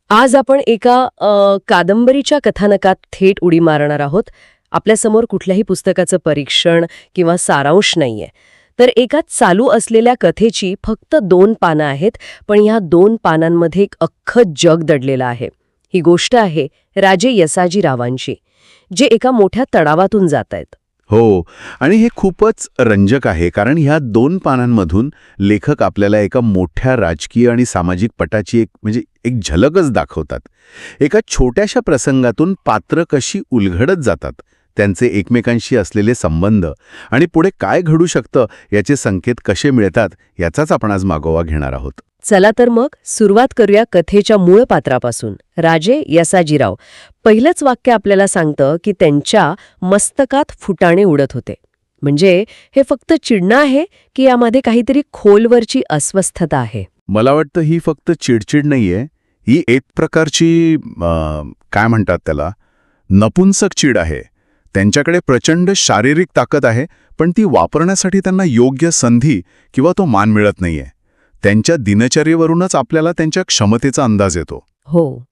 आज आपण एका कादंबरीच्या कथानकात थेट उडी मारणार आहोत. आपल्यासमोर कुठल्याही पुस्तकाचं परीक्षण किंवा सारांश नाहीये. तर एका चालू असलेल्या कथेची फक्त 2 पानं आहेत, पण ह्या 2 पानांमध्ये एक अख्खं जग दडलेलं आहे. ही गोष्ट आहे राजे यसाजीरावांची, जे एका मोठ्या तडावातून जात आहेत. हो, आणि हे खूपच रंजक आहे, कारण ह्या 2 पानांमधून लेखक आपल्याला एका मोठ्या राजकीय आणि सामाजिक पटाची एक झलकच दाखवतात. एका छोट्याशा प्रसंगातून पात्र कशी उलगडत जातात, त्यांचे एकमेकांशी असलेले संबंध आणि पुढे काय घडू शकतं याचे संकेत कसे मिळतात याचाच आपण आज मागोवा घेणार आहोत. चला तर मग सुरुवात करूया कथेच्या मूळ पात्रापासून. राजे यसाजीराव. पहिलंच वाक्य आपल्याला सांगतं की त्यांच्या मस्तकात फुटाणे उडत होते. म्हणजे हे फक्त चिडणं आहे की यामध्ये काहीतरी खोलवरची अस्वस्थता आहे? मला वाटतं ही फक्त चिडचिड नाहीये, ही एक प्रकारची काय म्हणतात त्याला, नपुंसक चीड आहे. त्यांच्याकडे प्रचंड शारीरिक ताकद आहे, पण ती वापरण्यासाठी त्यांना योग्य संधी किंवा तो मान मिळत नाहीये. त्यांच्या दिनचर्येवरूनच आपल्याला त्यांच्या क्षमतेचा अंदाज येतो. हो,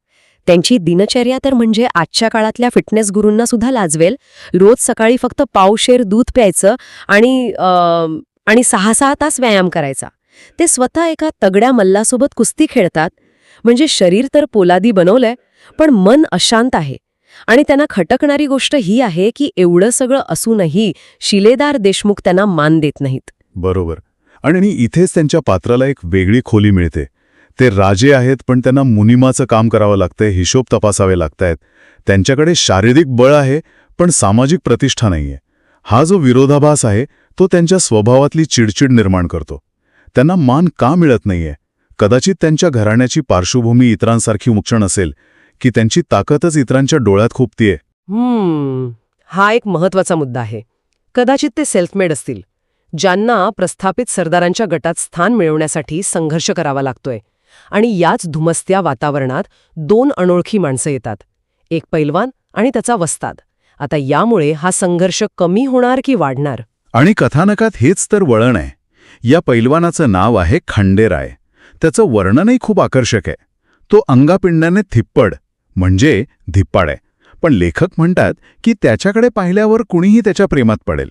त्यांची दिनचर्या तर म्हणजे आजच्या काळातल्या फिटनेस गुरूंना सुद्धा लाजवेल. रोज सकाळी फक्त पावशेर दूध प्यायचं आणि 6-6 तास व्यायाम करायचा. ते स्वतः एका तगड्या मल्लासोबत कुस्ती खेळतात. म्हणजे शरीर तर पोलादी बनवलंय, पण मन अशांत आहे. आणि त्यांना खटकणारी गोष्ट ही आहे की एवढं सगळं असूनही शिलेदार देशमुख त्यांना मान देत नाहीत. बरोबर. आणि इथेच त्यांच्या पात्राला एक वेगळी खोली मिळते. ते राजे आहेत, पण त्यांना मुनिमाचं काम करावं लागतंय, हिशोब तपासावे लागतायत. त्यांच्याकडे शारीरिक बळ आहे, पण सामाजिक प्रतिष्ठा नाहीये. हा जो विरोधाभास आहे तो त्यांच्या स्वभावातली चिडचिड निर्माण करतो. त्यांना मान का मिळत नाहीये? कदाचित त्यांच्या घराण्याची पार्श्वभूमी इतरांसारखी उच्च नसेल, की त्यांची ताकदच इतरांच्या डोळ्यात खुपतीये. हा एक महत्वाचा मुद्दा आहे. कदाचित ते सेल्फमेड असतील, ज्यांना प्रस्थापित सरदारांच्या गटात स्थान मिळवण्यासाठी संघर्ष करावा लागतोय. आणि याच धुमस्त्या वातावरणात 2 अनोळखी माणसं येतात, एक पैलवान आणि त्याचा वस्ताद. आता यामुळे हा संघर्ष कमी होणार की वाढणार? आणि कथानकात हेच तर वळण आहे. या पैलवानाचं नाव आहे खंडेराय. त्याचं वर्णनही खूप आकर्षक आहे. तो अंगापिंडाने थिप्पड म्हणजे धिप्पाड आहे, पण लेखक म्हणतात की त्याच्याकडे पाहिल्यावर कुणीही त्याच्या प्रेमात पडेल.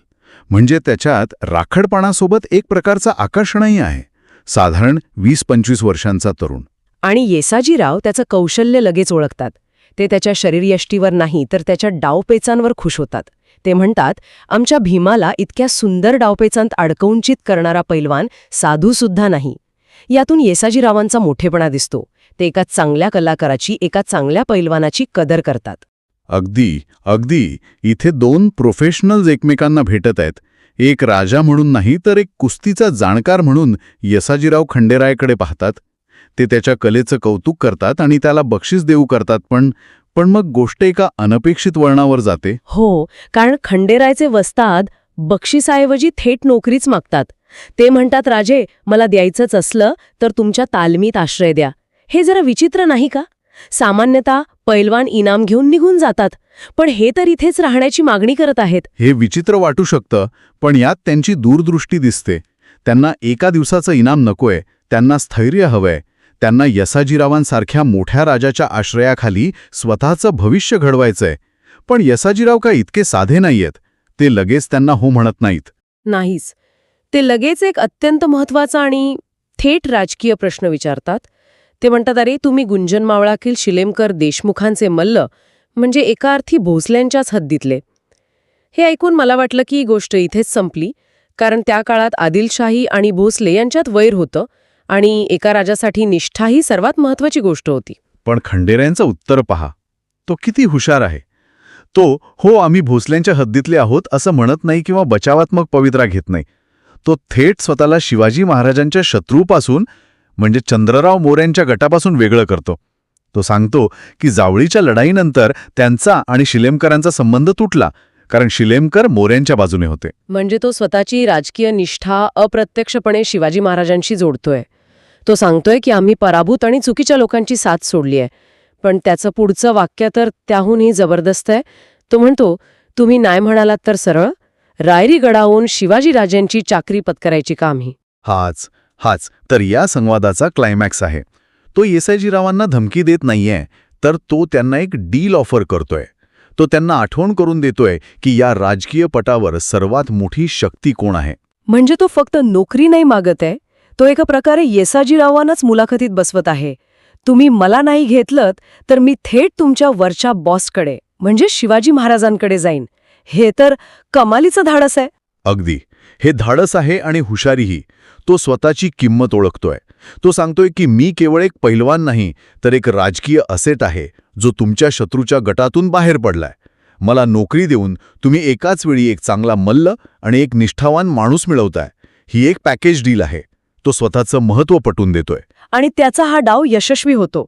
म्हणजे त्याच्यात राखडपणासोबत एक प्रकारचं आकर्षणही आहे. साधारण 20-25 वर्षांचा तरुण. आणि येसाजीराव त्याचं कौशल्य लगेच ओळखतात. ते त्याच्या शरीरयष्टीवर नाही तर त्याच्या डावपेचांवर खुश होतात. ते म्हणतात, आमच्या भीमाला इतक्या सुंदर डावपेचांत अडकवून चित करणारा पैलवान साधूसुद्धा नाही. यातून येसाजीरावांचा मोठेपणा दिसतो. ते एका चांगल्या कलाकाराची, एका चांगल्या पैलवानाची कदर करतात. अगदी. इथे 2 प्रोफेशनल्स एकमेकांना भेटत आहेत. एक राजा म्हणून नाही तर एक कुस्तीचा जाणकार म्हणून यसाजीराव खंडेरायकडे पाहतात. ते त्याच्या कलेचं कौतुक करतात आणि त्याला बक्षीस देऊ करतात, पण मग गोष्ट एका अनपेक्षित वळणावर जाते. हो, कारण खंडेरायचे वस्ताद बक्षिसाऐवजी थेट नोकरीच मागतात. ते म्हणतात, राजे, मला द्यायचंच असलं तर तुमच्या तालमीत आश्रय द्या. हे जरा विचित्र नाही का? सामान्यतः पैलवान इनाम घेऊन निघून जातात, पण हे तर इथेच राहण्याची मागणी करत आहेत. हे विचित्र वाटू शकतं, पण यात त्यांची दूरदृष्टी दिसते. त्यांना एका दिवसाचं इनाम नकोय, त्यांना स्थैर्य हवंय. त्यांना यसाजीरावांसारख्या मोठ्या राजाच्या आश्रयाखाली स्वतःचं भविष्य घडवायचंय. पण यसाजीराव काय इतके साधे नाहीयेत. ते लगेच त्यांना हो म्हणत नाहीत. नाहीच. ते लगेच एक अत्यंत महत्वाचा आणि थेट राजकीय प्रश्न विचारतात. ते म्हणतात, अरे, तुम्ही गुंजन मावळातील शिलेमकर देशमुखांचे मल्ल, म्हणजे एका अर्थी भोसल्यांच्याच हद्दीतले. हे ऐकून मला वाटलं की ही गोष्ट इथेच संपली, कारण त्या काळात आदिलशाही आणि भोसले यांच्यात वैर होतं आणि एका राजासाठी निष्ठा ही सर्वात महत्वाची गोष्ट होती. पण खंडेरायांचं उत्तर पहा. तो किती हुशार आहे. तो हो, आम्ही भोसल्यांच्या हद्दीतले आहोत असं म्हणत नाही किंवा बचावात्मक पवित्रा घेत नाही. तो थेट स्वतःला शिवाजी महाराजांच्या शत्रूपासून म्हणजे चंद्रराव मोऱ्यांच्या गटापासून वेगळं करतो. तो सांगतो की जावळीच्या लढाईनंतर त्यांचा आणि शिलेमकरांचा संबंध तुटला, कारण शिलेमकर मोऱ्यांच्या बाजूने होते. म्हणजे तो स्वतःची राजकीय निष्ठा अप्रत्यक्षपणे शिवाजी महाराजांशी जोडतोय. तो सांगतोय की आम्ही पराभूत आणि चुकीच्या लोकांची साथ सोडली आहे. पण त्याचं पुढचं वाक्य तर त्याहूनही जबरदस्त आहे. तो म्हणतो, तुम्ही नाही म्हणालात तर सरळ, रायरी गडावून शिवाजी राजांची चाकरी पत्करायची कामही. हाच तर या संवादाचा क्लायमॅक्स आहे. तो येसाजीरावांना धमकी देत नाहीये, तर तो त्यांना एक डील ऑफर करतोय. तो त्यांना आठवण करून देतोय की या राजकीय पटावर सर्वात मोठी शक्ती कोण आहे. म्हणजे तो फक्त नोकरी नाही मागत आहे, तो एका प्रकारे येसाजीरावांनाच मुलाखतीत बसवत आहे. तुम्ही मला नाही घेतलं तर मी थेट तुमच्या वरच्या बॉसकडे म्हणजे शिवाजी महाराजांकडे जाईन. हे तर कमालीचं धाडस आहे. अगदी. हे धाडस आहे आणि हुशारीही. तो स्वतःची किंमत ओळखतोय. तो सांगतोय की मी केवळ एक पैलवान नाही, तर एक राजकीय असेट आहे जो तुमच्या शत्रूच्या गटातून बाहेर पडलाय. मला नोकरी देऊन तुम्ही एकाच वेळी एक चांगला मल्ल आणि एक निष्ठावान माणूस मिळवताय. ही एक पॅकेज डील आहे. तो स्वतःचं महत्त्व पटवून देतोय. आणि त्याचा हा डाव यशस्वी होतो.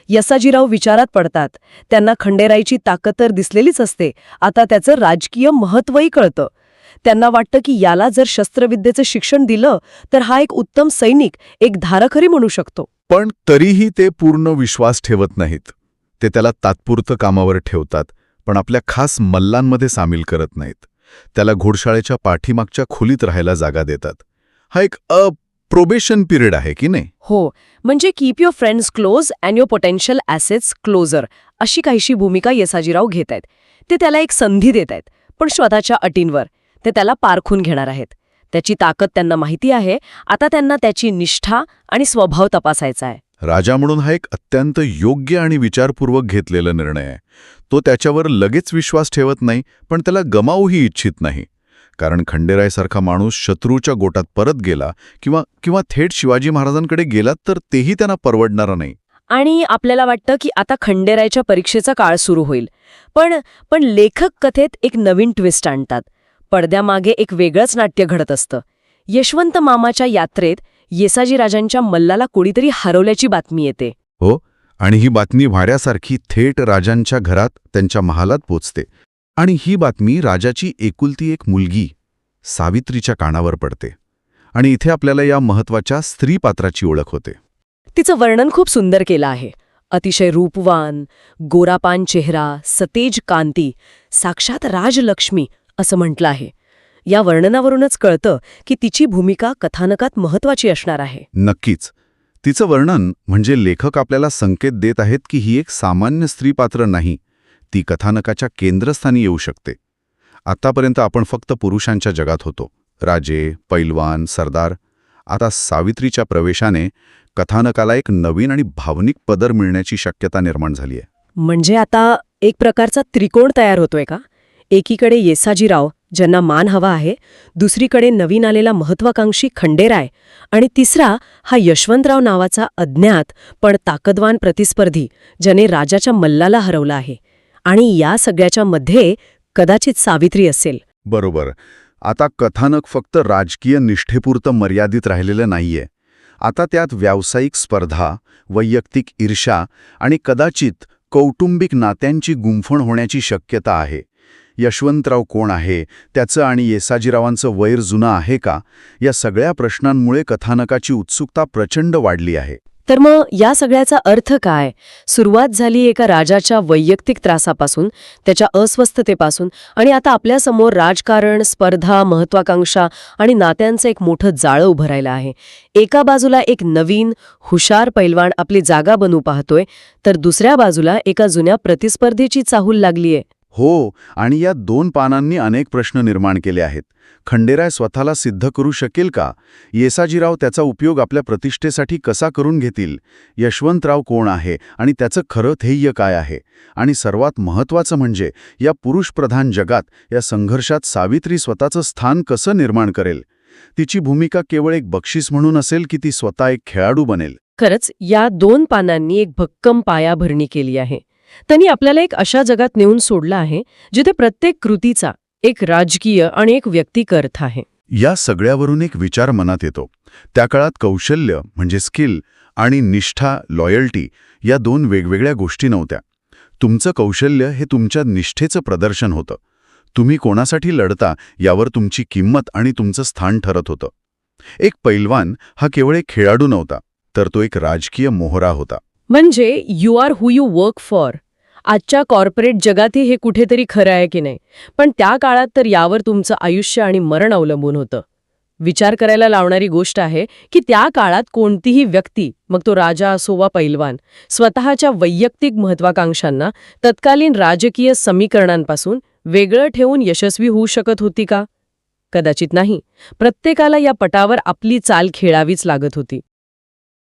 येसाजीराव विचारात पडतात. त्यांना खंडेरायची ताकद तर दिसलेलीच असते, आता त्याचं राजकीय महत्त्वही कळतं. त्यांना वाटतं की याला जर शस्त्रविद्येचं शिक्षण दिलं तर हा एक उत्तम सैनिक, एक धारकरी म्हणू शकतो. पण तरीही ते पूर्ण विश्वास ठेवत नाहीत. ते त्याला तात्पुरतं कामावर ठेवतात, पण आपल्या खास मल्लांमध्ये सामील करत नाहीत. त्याला घोडशाळेच्या पाठीमागच्या खोलीत राहायला जागा देतात. हा एक प्रोबेशन पिरियड आहे की नाही? हो, म्हणजे keep your friends close and your potential assets closer अशी काहीशी भूमिका येसाजीराव घेत आहेत. ते त्याला एक संधी देत आहेत, पण स्वतःच्या अटींवर. ते त्याला पारखून घेणार आहेत. त्याची ताकद त्यांना माहिती आहे. आता त्यांना त्याची निष्ठा आणि स्वभाव तपासायचा आहे. राजा म्हणून हा एक अत्यंत योग्य आणि विचारपूर्वक घेतलेला निर्णय आहे. तो त्याच्यावर लगेच विश्वास ठेवत नाही, पण त्याला गमावूही इच्छित नाही. कारण खंडेरायसारखा माणूस शत्रूच्या गोटात परत गेला किंवा थेट शिवाजी महाराजांकडे गेला तर तेही त्यांना परवडणारं नाही. आणि आपल्याला वाटतं की आता खंडेरायच्या परीक्षेचा काळ सुरू होईल. पण लेखक कथेत एक नवीन ट्विस्ट आणतात. पडद्यामागे एक वेगळंच नाट्य घडत असतं. यशवंत मामाच्या यात्रेत येसाजीराजांच्या मल्लाला कोणीतरी हरवल्याची बातमी येते. हो, आणि ही बातमी वाऱ्यासारखी थेट राजांच्या घरात, त्यांच्या महालात पोचते. आणि ही बातमी राजाची एकुलती एक मुलगी सावित्रीच्या कानावर पडते. आणि इथे आपल्याला या महत्वाच्या स्त्री पात्राची ओळख होते. तिचं वर्णन खूप सुंदर केलं आहे. अतिशय रूपवान, गोरापान चेहरा, सतेज कांती, साक्षात राजलक्ष्मी असं म्हटलं आहे. या वर्णनावरूनच कळतं की तिची भूमिका कथानकात महत्वाची असणार आहे. नक्कीच. तिचं वर्णन म्हणजे लेखक आपल्याला संकेत देत आहेत की ही एक सामान्य स्त्री पात्र नाही. ती कथानकाच्या केंद्रस्थानी येऊ शकते. आतापर्यंत आपण फक्त पुरुषांच्या जगात होतो. राजे, पैलवान, सरदार. आता सावित्रीच्या प्रवेशाने कथानकाला एक नवीन आणि भावनिक पदर मिळण्याची शक्यता निर्माण झाली आहे. म्हणजे आता एक प्रकारचा त्रिकोण तयार होतोय का? एकीकडे येसाजीराव ज्यांना मान हवा आहे, दुसरीकडे नवीन आलेला महत्वाकांक्षी खंडेराय, आणि तिसरा हा यशवंतराव नावाचा अज्ञात पण ताकदवान प्रतिस्पर्धी ज्याने राजाच्या मल्लाला हरवला आहे. आणि या सगळ्याच्या मध्ये कदाचित सावित्री असेल. बरोबर. आता कथानक फक्त राजकीय निष्ठेपुरतं मर्यादित राहिलेलं नाहीये. आता त्यात व्यावसायिक स्पर्धा, वैयक्तिक ईर्ष्या आणि कदाचित कौटुंबिक नात्यांची गुंफण होण्याची शक्यता आहे. यशवंतराव कोण आहे, त्याचं आणि येसाजीरावांचं वैर जुनं आहे का, या सगळ्या प्रश्नांमुळे कथानकाची उत्सुकता प्रचंड वाढली आहे. तर मग या सगळ्याचा अर्थ काय? सुरुवात झाली एका राजाच्या वैयक्तिक त्रासापासून, त्याच्या अस्वस्थतेपासून, आणि आता आपल्यासमोर राजकारण, स्पर्धा, महत्वाकांक्षा आणि नात्यांचं एक मोठं जाळं उभं राहिलं आहे. एका बाजूला एक नवीन, हुशार पैलवान आपली जागा बनवू पाहतोय, तर दुसऱ्या बाजूला एका जुन्या प्रतिस्पर्धेची चाहूल लागलीये. हो, आणि या 2 पानांनी अनेक प्रश्न निर्माण केले आहेत. खंडेराय स्वतःला सिद्ध करू शकेल का? येसाजीराव त्याचा उपयोग आपल्या प्रतिष्ठेसाठी कसा करून घेतील? यशवंतराव कोण आहे आणि त्याचं खरं ध्येय काय आहे? आणि सर्वात महत्त्वाचं म्हणजे या पुरुषप्रधान जगात या संघर्षात सावित्री स्वतःचं स्थान कसं निर्माण करेल? तिची भूमिका केवळ एक बक्षीस म्हणून असेल की ती स्वतः एक खेळाडू बनेल? खरंच या 2 पानांनी एक भक्कम पायाभरणी केली आहे. त्यांनी आपल्याला एक अशा जगात नेऊन सोडलं आहे जिथे प्रत्येक कृतीचा एक राजकीय आणि एक व्यक्तिक अर्थ आहे. या सगळ्यावरून एक विचार मनात येतो. त्या काळात कौशल्य म्हणजे स्किल आणि निष्ठा, लॉयल्टी या 2 वेगवेगळ्या गोष्टी नव्हत्या. तुमचं कौशल्य हे तुमच्या निष्ठेचं प्रदर्शन होतं. तुम्ही कोणासाठी लढता यावर तुमची किंमत आणि तुमचं स्थान ठरत होतं. एक पैलवान हा केवळ एक खेळाडू नव्हता, तर तो एक राजकीय मोहरा होता. म्हणजे you are who you work for. आजच्या कॉर्पोरेट जगातही हे कुठेतरी खरं आहे की नाही, पण त्या काळात तर यावर तुमचं आयुष्य आणि मरण अवलंबून होतं. विचार करायला लावणारी गोष्ट आहे की त्या काळात कोणतीही व्यक्ती, मग तो राजा असो वा पैलवान, स्वतःच्या वैयक्तिक महत्वाकांक्षांना तत्कालीन राजकीय समीकरणांपासून वेगळं ठेवून यशस्वी होऊ शकत होती का? कदाचित नाही. प्रत्येकाला या पटावर आपली चाल खेळावीच लागत होती.